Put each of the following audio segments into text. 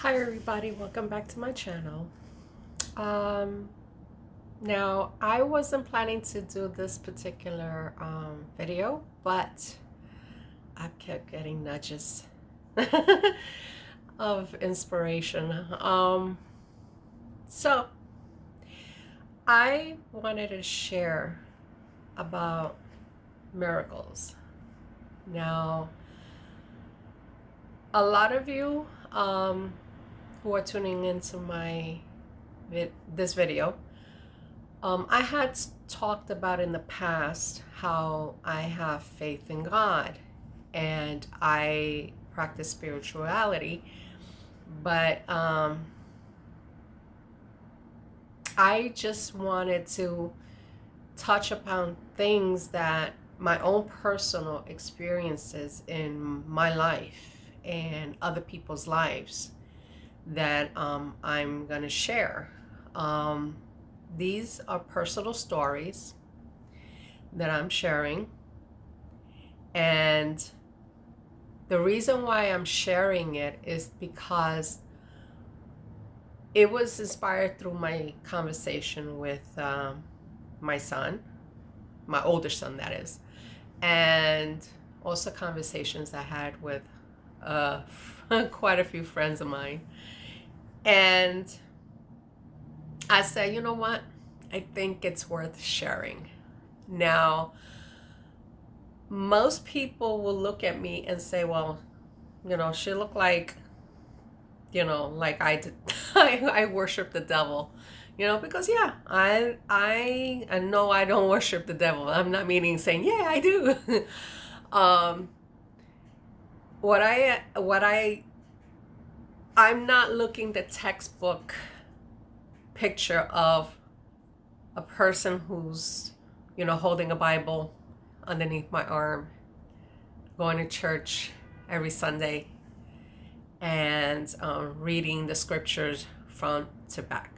Hi everybody, welcome back to my channel. Um, Now I wasn't planning to do this particular video, but I kept getting nudges of inspiration. So I wanted to share about miracles. Now, a lot of you who are tuning into this video, I had talked about in the past how I have faith in God and I practice spirituality, but I just wanted to touch upon things that my own personal experiences in my life and other people's lives that I'm going to share. These are personal stories that I'm sharing, and the reason why I'm sharing it is because it was inspired through my conversation with my son, my older son that is, and also conversations I had with quite a few friends of mine. And I said, you know what? I think it's worth sharing. Now, most people will look at me and say, well, she looked like, like I did. I worship the devil, because yeah, I know I don't worship the devil. I'm not meaning saying, yeah, I do. um, I'm not looking the textbook picture of a person who's, holding a Bible underneath my arm, going to church every Sunday, and reading the scriptures front to back.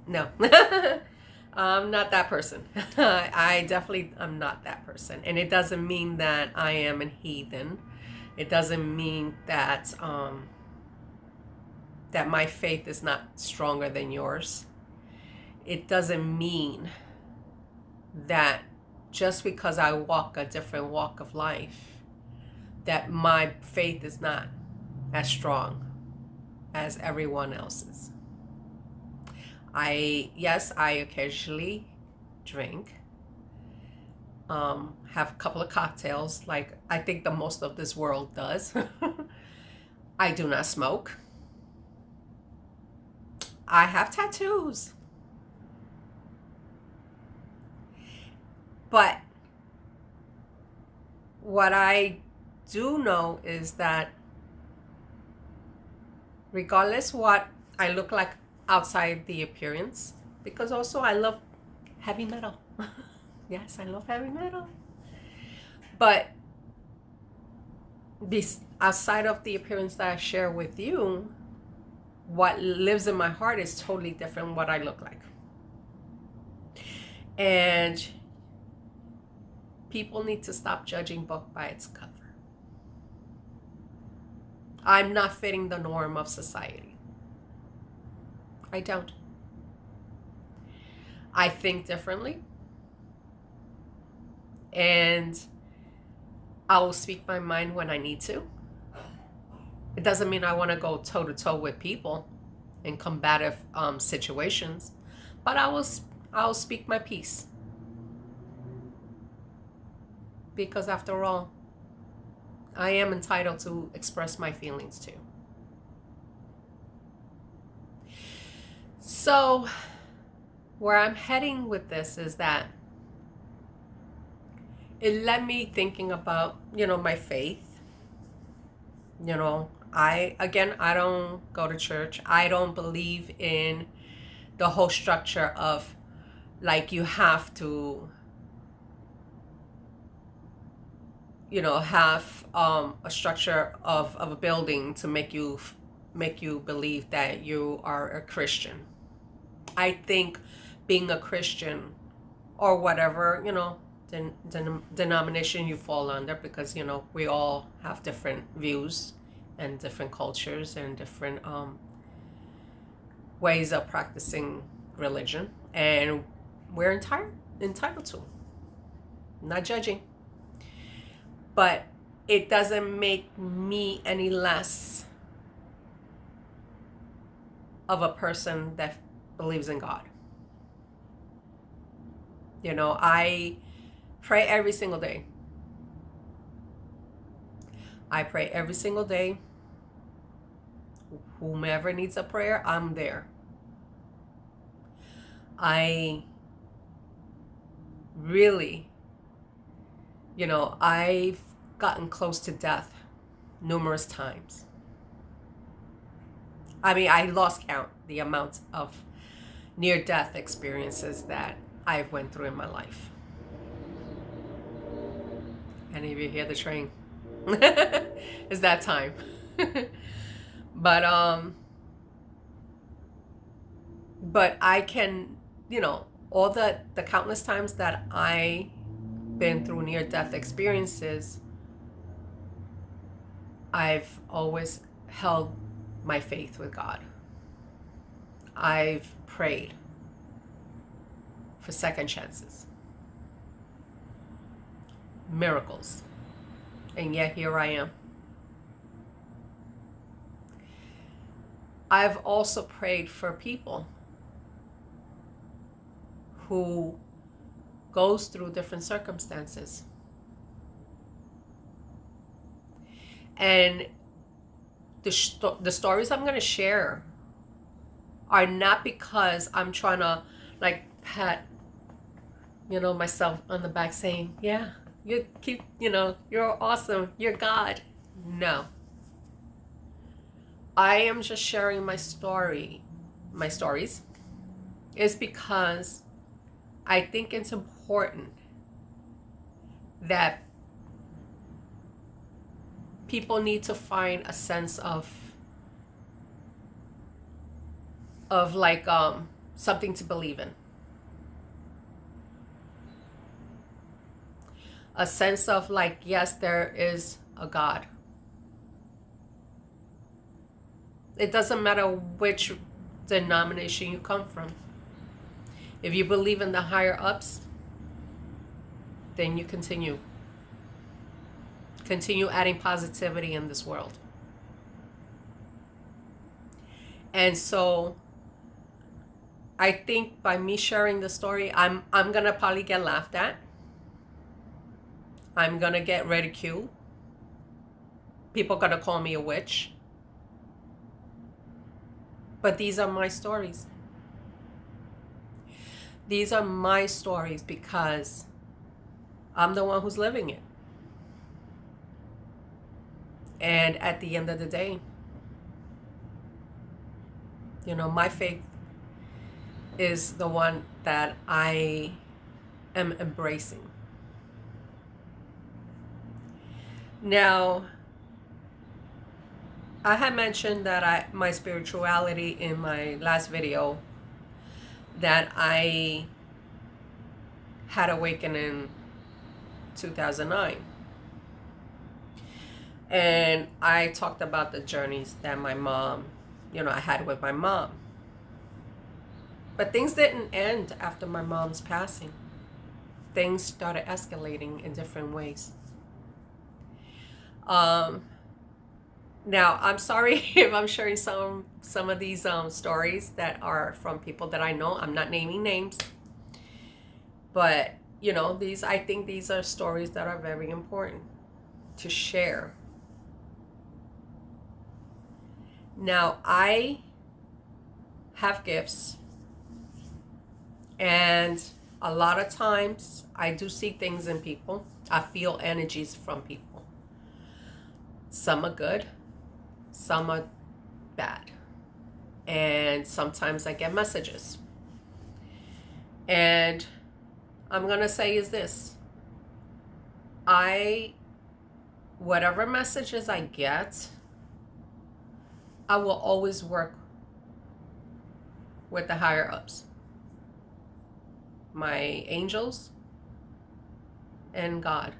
No, I'm not that person. I definitely am not that person. And it doesn't mean that I am a heathen. It doesn't mean that that my faith is not stronger than yours. It doesn't mean that just because I walk a different walk of life, that my faith is not as strong as everyone else's. Yes, I occasionally drink, have a couple of cocktails, like I think the most of this world does. I do not smoke. I have tattoos. But what I do know is that regardless what I look like outside the appearance, because also I love heavy metal. Yes, I love heavy metal. But outside of the appearance that I share with you, what lives in my heart is totally different from what I look like. And people need to stop judging book by its cover. I'm not fitting the norm of society. I don't. I think differently. And I will speak my mind when I need to. It doesn't mean I want to go toe to toe with people in combative situations, but I'll speak my piece, because after all, I am entitled to express my feelings too. So where I'm heading with this is that it led me thinking about, my faith. I don't go to church. I don't believe in the whole structure of, like, you have to, have a structure of a building to make you believe that you are a Christian. I think being a Christian, or whatever, denomination you fall under, because we all have different views and different cultures and different ways of practicing religion, and we're entitled to. I'm not judging, but it doesn't make me any less of a person that believes in God. You know, I pray every single day. I pray every single day. Whomever needs a prayer, I'm there. I really, I've gotten close to death numerous times. I mean, I lost count the amount of near-death experiences that I've went through in my life. Any of you hear the train? It's that time. But I can, all the countless times that I been through near-death experiences, I've always held my faith with God. I've prayed for second chances, miracles, and yet here I am. I've also prayed for people who goes through different circumstances. And the stories I'm going to share are not because I'm trying to like pat, myself on the back saying, yeah, you keep, you're awesome, you're God. No. I am just sharing my stories, is because I think it's important that people need to find a sense of like something to believe in. A sense of like, yes, there is a God. It doesn't matter which denomination you come from. If you believe in the higher ups, then you continue adding positivity in this world. And so I think by me sharing the story, I'm gonna probably get laughed at. I'm gonna get ridiculed. People are gonna call me a witch. But these are my stories. These are my stories because I'm the one who's living it. And at the end of the day, my faith is the one that I am embracing. Now, I had mentioned that my spirituality in my last video, that I had awakened in 2009. And I talked about the journeys that my mom, I had with my mom. But things didn't end after my mom's passing. Things started escalating in different ways. Now, I'm sorry if I'm sharing some of these stories that are from people that I know. I'm not naming names. But, I think these are stories that are very important to share. Now, I have gifts, and a lot of times I do see things in people. I feel energies from people. Some are good, some are bad. And sometimes I get messages. And I'm going to say is this. Whatever messages I get, I will always work with the higher ups. My angels and God.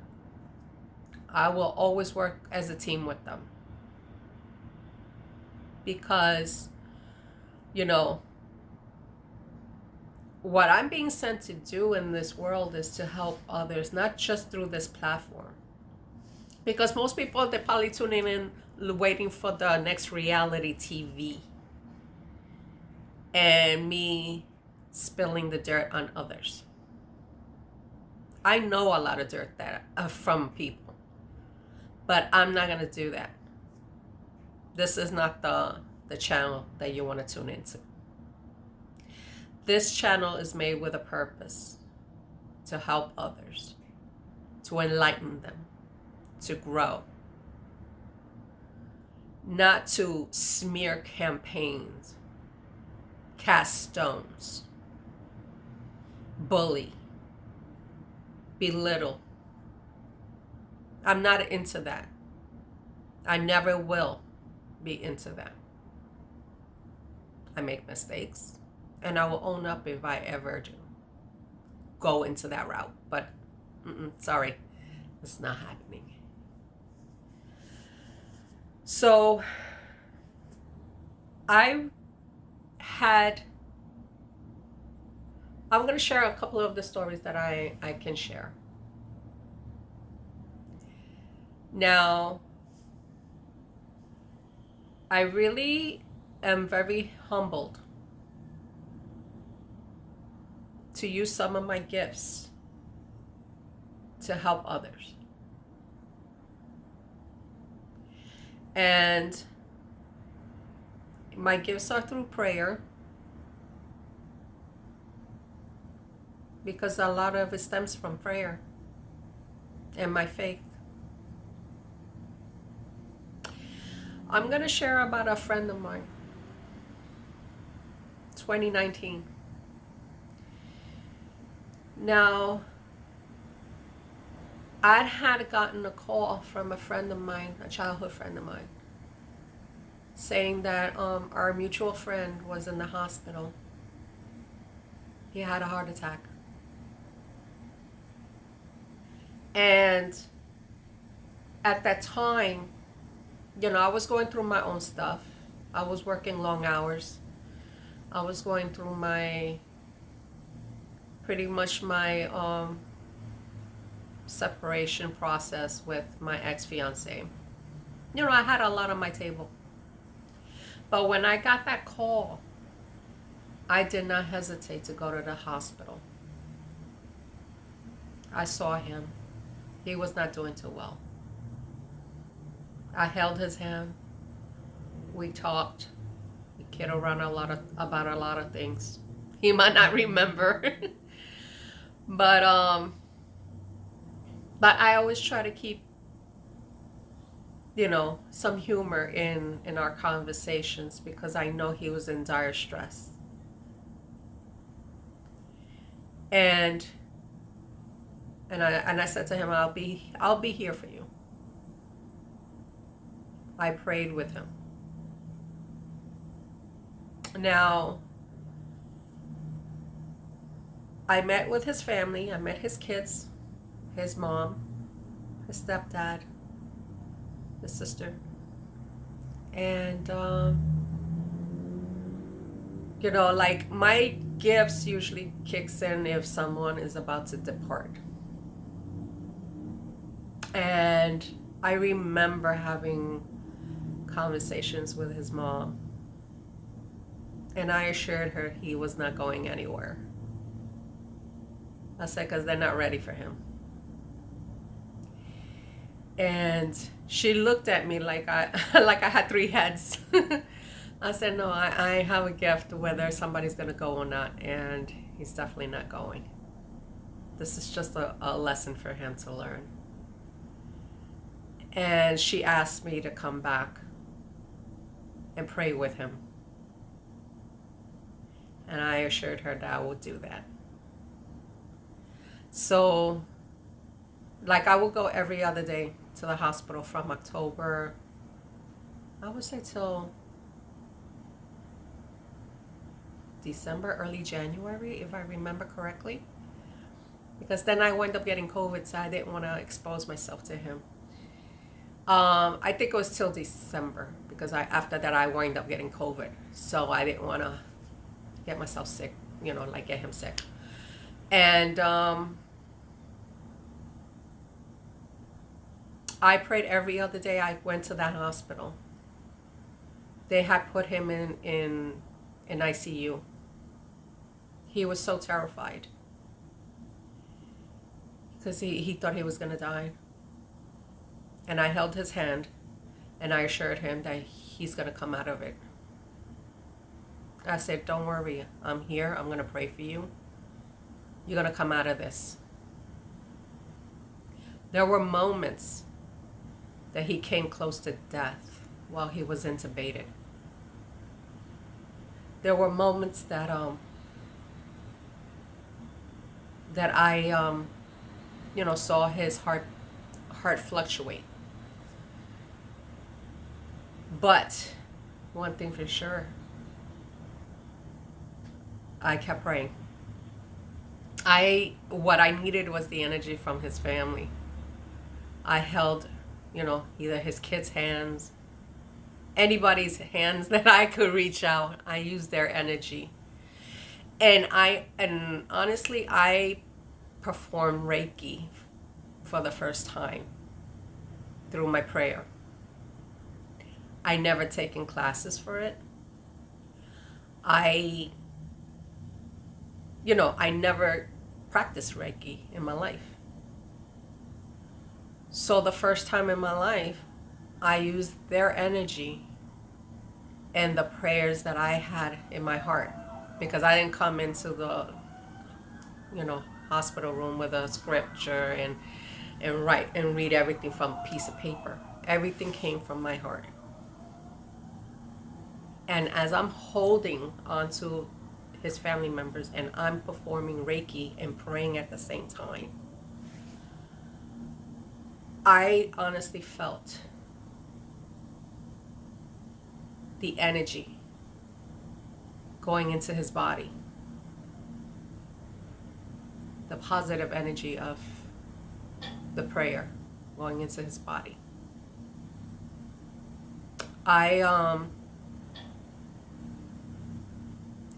I will always work as a team with them. because, you know, what I'm being sent to do in this world is to help others, not just through this platform. Because most people, they're probably tuning in waiting for the next reality TV and me spilling the dirt on others. I know a lot of dirt that from people, but I'm not going to do that. This is not the channel that you want to tune into. This channel is made with a purpose, to help others, to enlighten them, to grow, not to smear campaigns, cast stones, bully, belittle. I'm not into that. I never will be into that. I make mistakes, and I will own up if I ever do go into that route. But sorry, it's not happening. So I'm going to share a couple of the stories that I can share. Now, I really am very humbled to use some of my gifts to help others. And my gifts are through prayer, because a lot of it stems from prayer and my faith. I'm going to share about a friend of mine. 2019. Now, I had gotten a call from a friend of mine, a childhood friend of mine, saying that our mutual friend was in the hospital. He had a heart attack. And at that time, you know, I was going through my own stuff. I was working long hours. I was going through pretty much my separation process with my ex-fiance. You know, I had a lot on my table. But when I got that call, I did not hesitate to go to the hospital. I saw him. He was not doing too well. I held his hand. We talked. We kidded around about a lot of things. He might not remember. But I always try to keep, you know, some humor in our conversations, because I know he was in dire stress. And I said to him, I'll be here for you. I prayed with him. Now, I met with his family. I met his kids, his mom, his stepdad, his sister. And, you know, like, my gifts usually kicks in if someone is about to depart. And I remember having conversations with his mom, and I assured her he was not going anywhere. I said, because they're not ready for him. And she looked at me like I had three heads. I said, no, I have a gift whether somebody's going to go or not, and he's definitely not going. This is just a lesson for him to learn. And she asked me to come back and pray with him. And I assured her that I would do that. So, like, I would go every other day to the hospital from October, I would say, till December, early January, if I remember correctly. Because then I wound up getting COVID, so I didn't want to expose myself to him. I think it was till December because after that I wind up getting COVID, so I didn't want to get myself sick, like get him sick. And I prayed every other day I went to that hospital. They had put him in ICU. He was so terrified because he thought he was going to die. And I held his hand and I assured him that he's going to come out of it. I said, don't worry, I'm here. I'm going to pray for you. You're going to come out of this. There were moments that he came close to death while he was intubated. There were moments that I saw his heart fluctuate. But one thing for sure, I kept praying. What I needed was the energy from his family. I held, either his kids' hands, anybody's hands that I could reach out. I used their energy. And honestly, I performed Reiki for the first time through my prayer. I never taken classes for it. I never practiced Reiki in my life. So the first time in my life, I used their energy and the prayers that I had in my heart, because I didn't come into the, hospital room with a scripture and write and read everything from a piece of paper. Everything came from my heart. And as I'm holding onto his family members and I'm performing Reiki and praying at the same time, I honestly felt the energy going into his body, the positive energy of the prayer going into his body.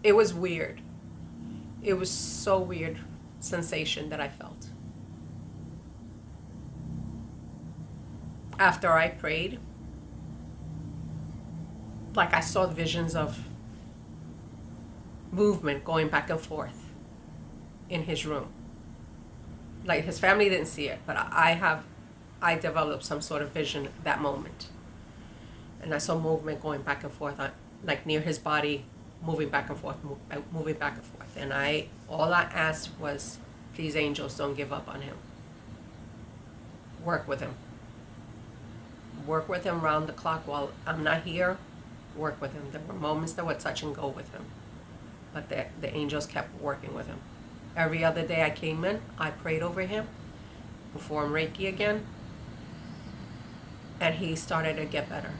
It was weird. It was so weird sensation that I felt. After I prayed, like I saw visions of movement going back and forth in his room. Like his family didn't see it, but I developed some sort of vision at that moment. And I saw movement going back and forth, like near his body, moving back and forth, moving back and forth. And all I asked was, please angels, don't give up on him. Work with him. Work with him round the clock while I'm not here. Work with him. There were moments that were touch and go with him, but the angels kept working with him. Every other day I came in, I prayed over him, performed Reiki again, and he started to get better.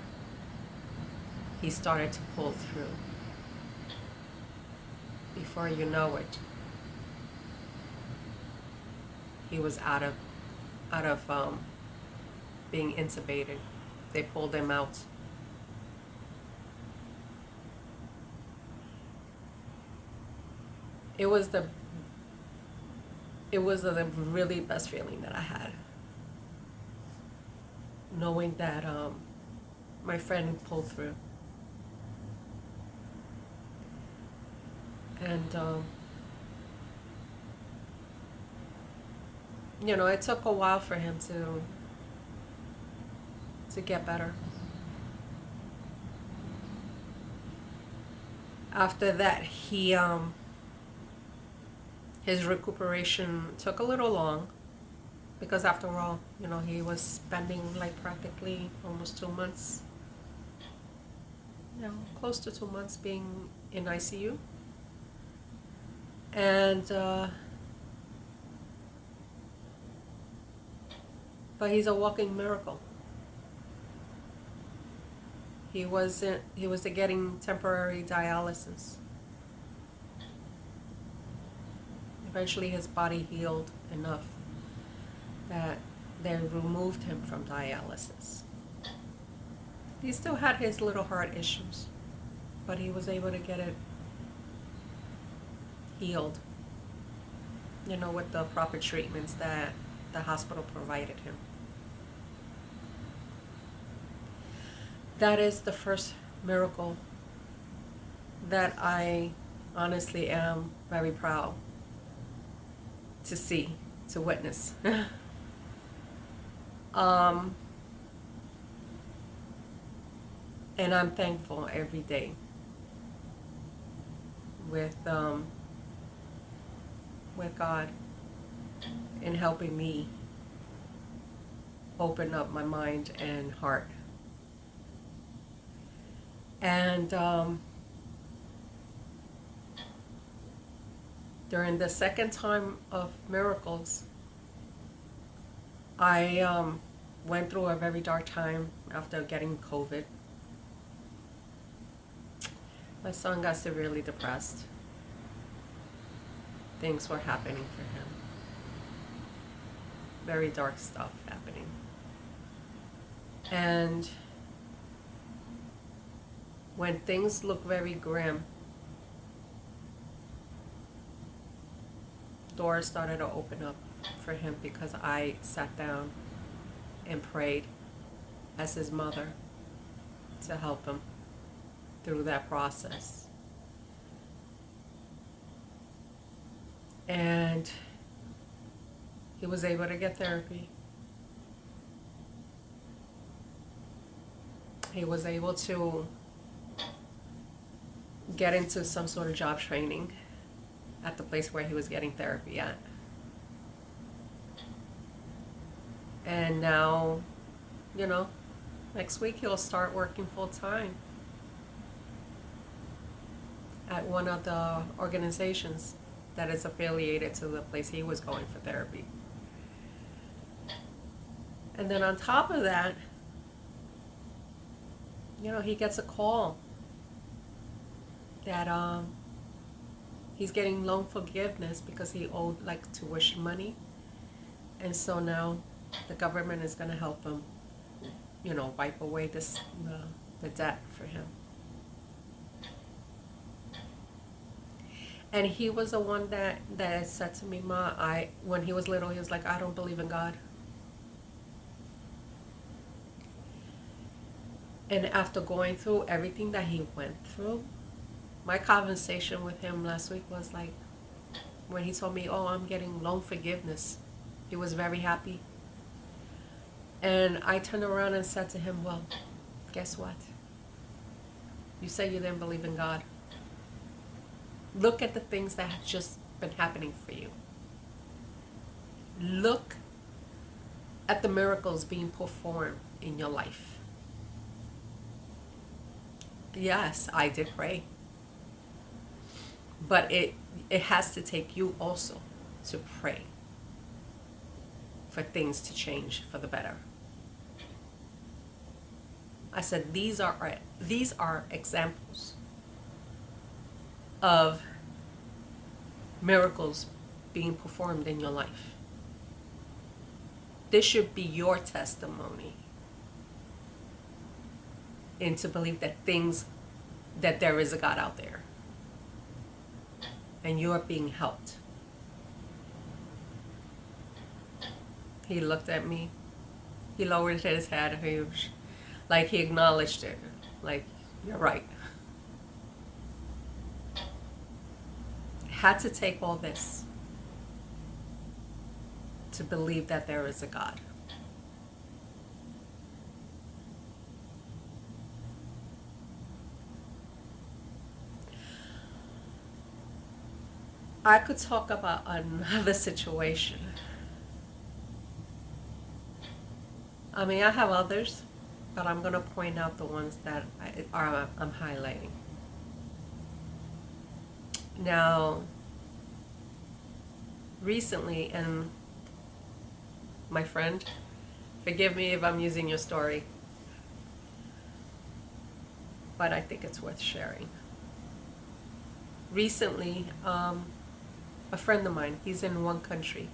He started to pull through. Before you know it, he was out of being intubated. They pulled him out. It was the really best feeling that I had, knowing that my friend pulled through. And it took a while for him to get better. After that, his recuperation took a little long, because after all, he was spending like practically almost 2 months, close to 2 months being in ICU. And but he's a walking miracle. He was getting temporary dialysis. Eventually his body healed enough that they removed him from dialysis. He still had his little heart issues, but he was able to get it healed, with the proper treatments that the hospital provided him. That is the first miracle that I honestly am very proud to see, to witness. And I'm thankful every day with God in helping me open up my mind and heart. And during the second time of miracles, I went through a very dark time after getting COVID. My son got severely depressed. Things were happening for him. Very dark stuff happening. And when things look very grim, doors started to open up for him because I sat down and prayed as his mother to help him through that process. And he was able to get therapy. He was able to get into some sort of job training at the place where he was getting therapy at. And now, next week he'll start working full time at one of the organizations that is affiliated to the place he was going for therapy. And then on top of that, he gets a call that he's getting loan forgiveness because he owed like tuition money. And so now the government is going to help him, wipe away the debt for him. And he was the one that said to me, Ma, when he was little, he was like, I don't believe in God. And after going through everything that he went through, my conversation with him last week was like, when he told me, oh, I'm getting loan forgiveness, he was very happy. And I turned around and said to him, well, guess what? You said you didn't believe in God. Look at the things that have just been happening for you. Look at the miracles being performed in your life. Yes, I did pray. But it has to take you also to pray for things to change for the better. I said these are examples of miracles being performed in your life. This should be your testimony, and to believe that there is a God out there and you are being helped. He looked at me, he lowered his head, he acknowledged it, like, you're right. Had to take all this to believe that there is a God. I could talk about another situation. I mean, I have others, but I'm going to point out the ones that I'm highlighting. Now, recently, and my friend, forgive me if I'm using your story, but I think it's worth sharing. Recently, a friend of mine, he's in one country.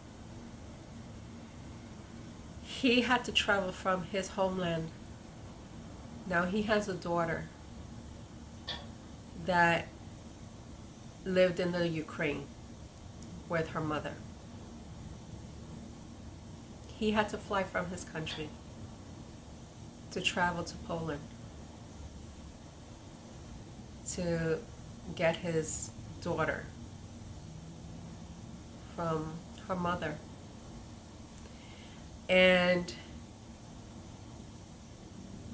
He had to travel from his homeland Now he has a daughter that lived in the Ukraine with her mother. He had to fly from his country to travel to Poland to get his daughter from her mother. And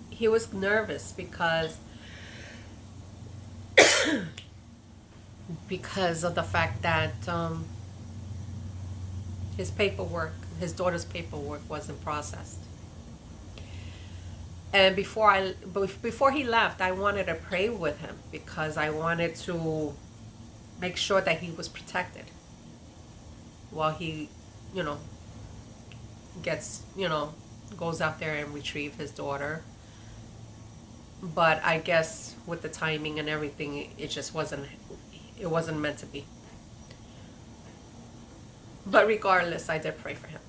he was nervous because of the fact that his daughter's paperwork wasn't processed. And before he left, I wanted to pray with him because I wanted to make sure that he was protected while he, goes out there and retrieve his daughter. But I guess with the timing and everything, it wasn't meant to be. But regardless, I did pray for him.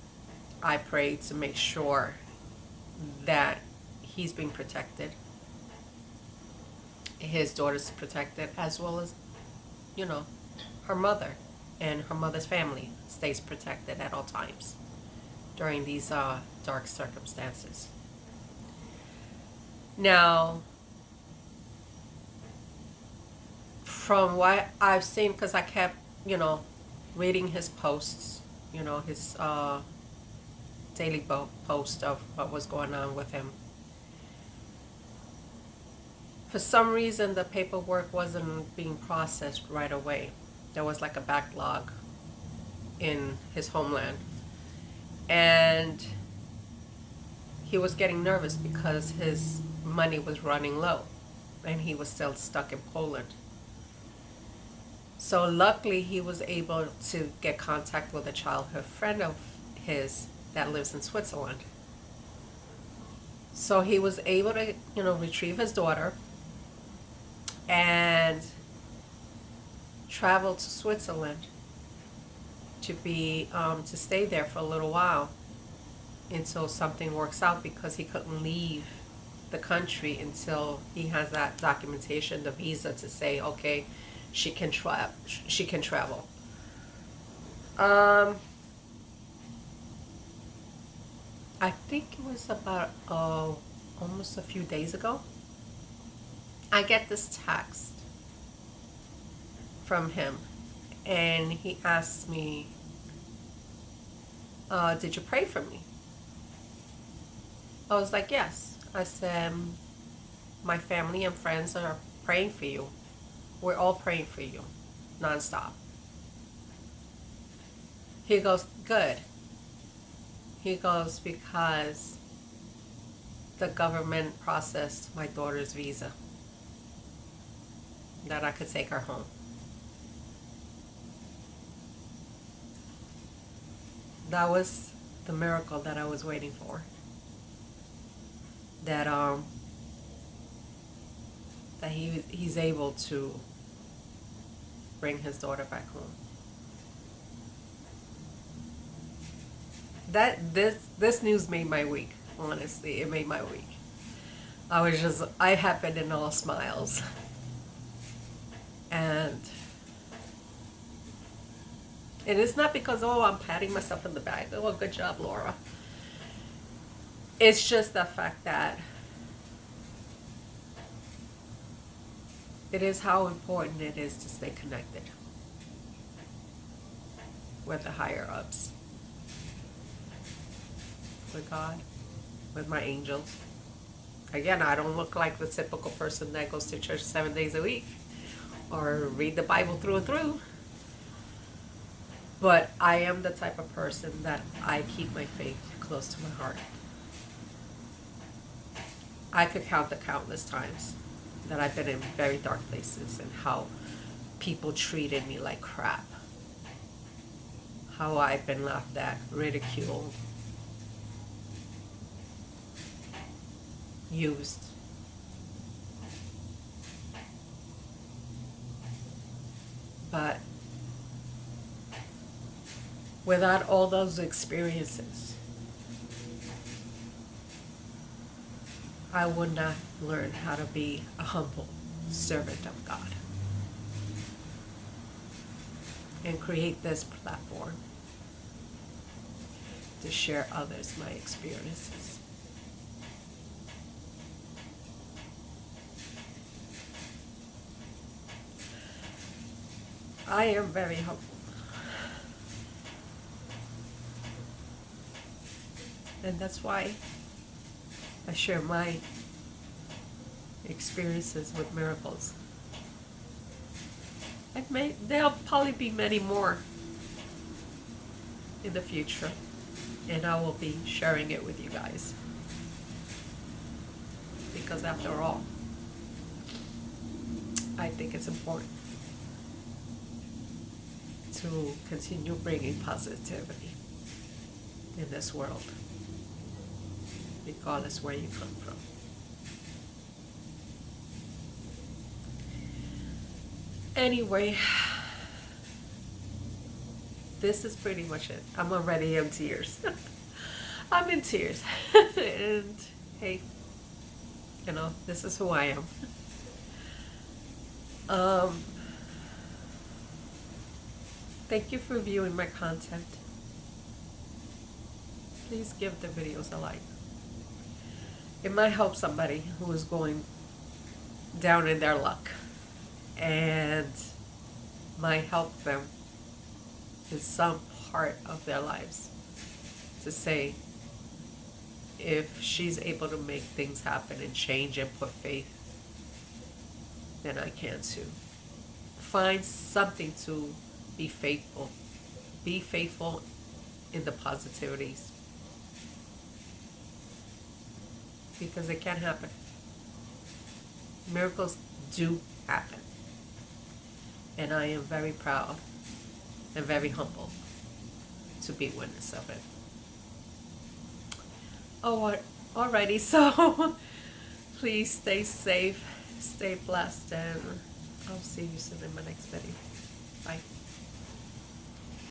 I prayed to make sure that he's being protected, his daughter's protected, as well as, her mother and her mother's family stays protected at all times during these dark circumstances. Now, from what I've seen, because I kept, reading his posts, his daily post of what was going on with him. For some reason, the paperwork wasn't being processed right away. There was like a backlog in his homeland. And he was getting nervous because his money was running low and he was still stuck in Poland. So luckily he was able to get contact with a childhood friend of his that lives in Switzerland. So he was able to, retrieve his daughter and travel to Switzerland to stay there for a little while until something works out, because he couldn't leave the country until he has that documentation, the visa, to say, okay, she can travel. I think it was about almost a few days ago, I get this text from him, and he asked me, did you pray for me? I was like, yes. I said, my family and friends are praying for you. We're all praying for you, nonstop. He goes, good. He goes, because the government processed my daughter's visa, that I could take her home. That was the miracle that I was waiting for. That he's able to bring his daughter back home. This news made my week. Honestly, it made my week. I happened in all smiles. And it's not because, I'm patting myself in the back. Oh, good job, Laura. It's just the fact that it is how important it is to stay connected with the higher ups, with God, with my angels. Again, I don't look like the typical person that goes to church 7 days a week or read the Bible through and through. But I am the type of person that I keep my faith close to my heart. I could count the countless times that I've been in very dark places and how people treated me like crap. How I've been laughed at, ridiculed, used. But without all those experiences, I would not learn how to be a humble servant of God and create this platform to share others my experiences. I am very humble. And that's why I share my experiences with miracles. There'll probably be many more in the future, and I will be sharing it with you guys. Because after all, I think it's important to continue bringing positivity in this world, regardless where you come from. Anyway, this is pretty much it. I'm already in tears. I'm in tears. And hey, this is who I am. Thank you for viewing my content. Please give the videos a like. It might help somebody who is going down in their luck, and might help them in some part of their lives to say, if she's able to make things happen and change and put faith, then I can too. Find something to be faithful. Be faithful in the positivities. Because it can happen. Miracles do happen. And I am very proud and very humble to be witness of it. Oh, alrighty, so please stay safe, stay blessed, and I'll see you soon in my next video. Bye.